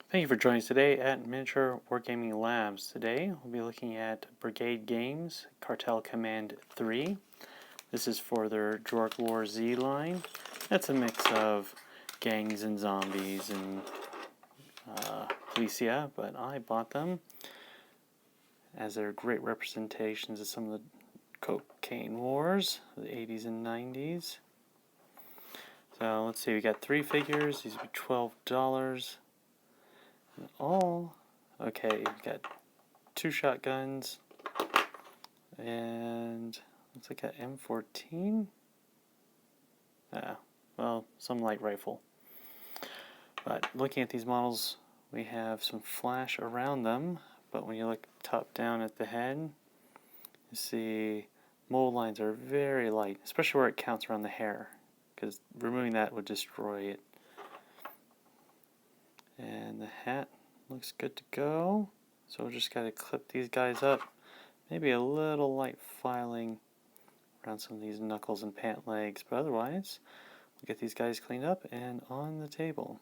Thank you for joining us today at Miniature Wargaming Labs. Today we'll be looking at Brigade Games Cartel Command 3. This is for their Drug War Z line. That's a mix of gangs and zombies and policia, but I bought them as they're great representations of some of the cocaine wars of the 80s and 90s. So let's see, we got 3 figures. These would be $12. Okay, we've got 2 shotguns and looks like an M14. Well, some light rifle. But looking at these models, we have some flash around them, but when you look top down at the head, you see mold lines are very light, especially where it counts around the hair, because removing that would destroy it. And the hat looks good to go, so we'll just gotta clip these guys up. Maybe a little light filing around some of these knuckles and pant legs, but otherwise we'll get these guys cleaned up and on the table.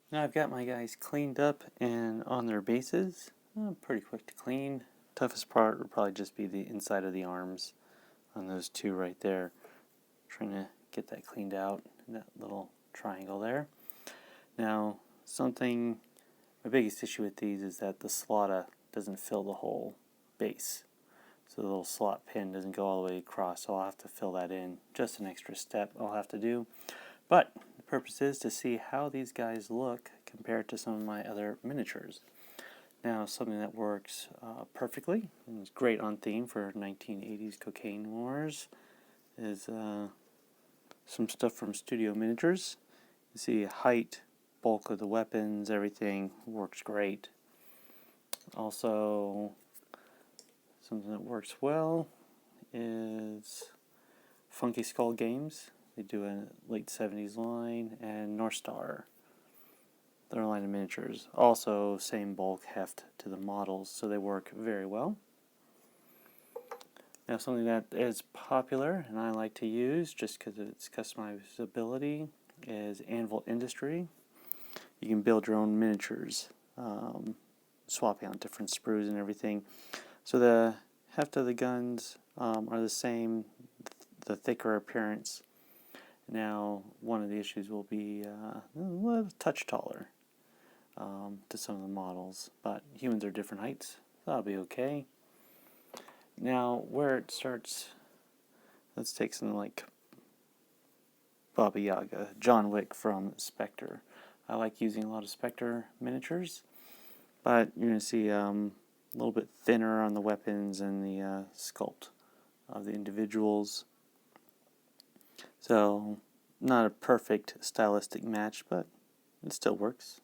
Now I've got my guys cleaned up and on their bases. Pretty quick to clean. Toughest part would probably just be the inside of the arms on those 2 right there. Trying to get that cleaned out, that little triangle there. Now, my biggest issue with these is that the slot doesn't fill the whole base. So the little slot pin doesn't go all the way across, so I'll have to fill that in. Just an extra step I'll have to do. But the purpose is to see how these guys look compared to some of my other miniatures. Now, something that works perfectly, and is great on theme for 1980s cocaine wars, is some stuff from Studio Miniatures. You see height, bulk of the weapons, everything works great. Also, something that works well is Funky Skull Games. They do a late 70s line, and North Star, their line of miniatures. Also, same bulk heft to the models, so they work very well. Now, something that is popular and I like to use just because of its customizability is Anvil Industry. You can build your own miniatures, swapping out different sprues and everything. So the heft of the guns are the same, the thicker appearance. Now, one of the issues will be a little touch taller to some of the models, but humans are different heights, so that'll be okay. Now, where it starts, let's take something like Baba Yaga, John Wick from Spectre. I like using a lot of Spectre miniatures, but you're going to see a little bit thinner on the weapons and the sculpt of the individuals. So, not a perfect stylistic match, but it still works.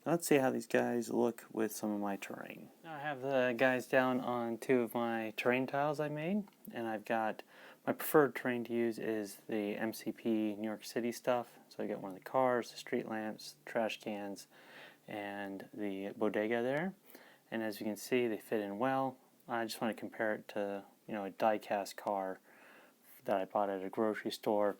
Now let's see how these guys look with some of my terrain. Now I have the guys down on 2 of my terrain tiles I made, and I've got my preferred terrain to use is the MCP New York City stuff. So I got one of the cars, the street lamps, trash cans, and the bodega there. And as you can see, they fit in well. I just want to compare it to, a die-cast car that I bought at a grocery store.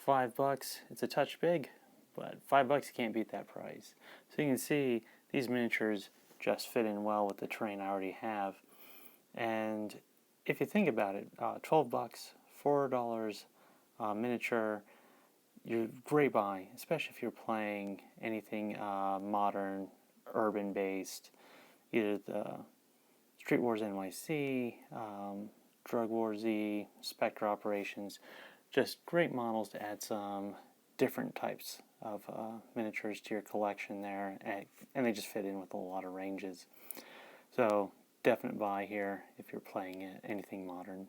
$5, it's a touch big, but $5 you can't beat that price. So you can see these miniatures just fit in well with the terrain I already have. And if you think about it, $12, $4 miniature, you're great buy, especially if you're playing anything modern, urban-based, either the Street Wars NYC, Drug War Z, Spectre Operations. Just great models to add some different types of miniatures to your collection there, and they just fit in with a lot of ranges. So definite buy here if you're playing anything modern.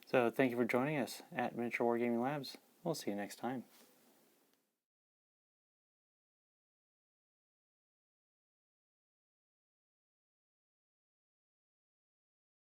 So thank you for joining us at Miniature Wargaming Labs. We'll see you next time.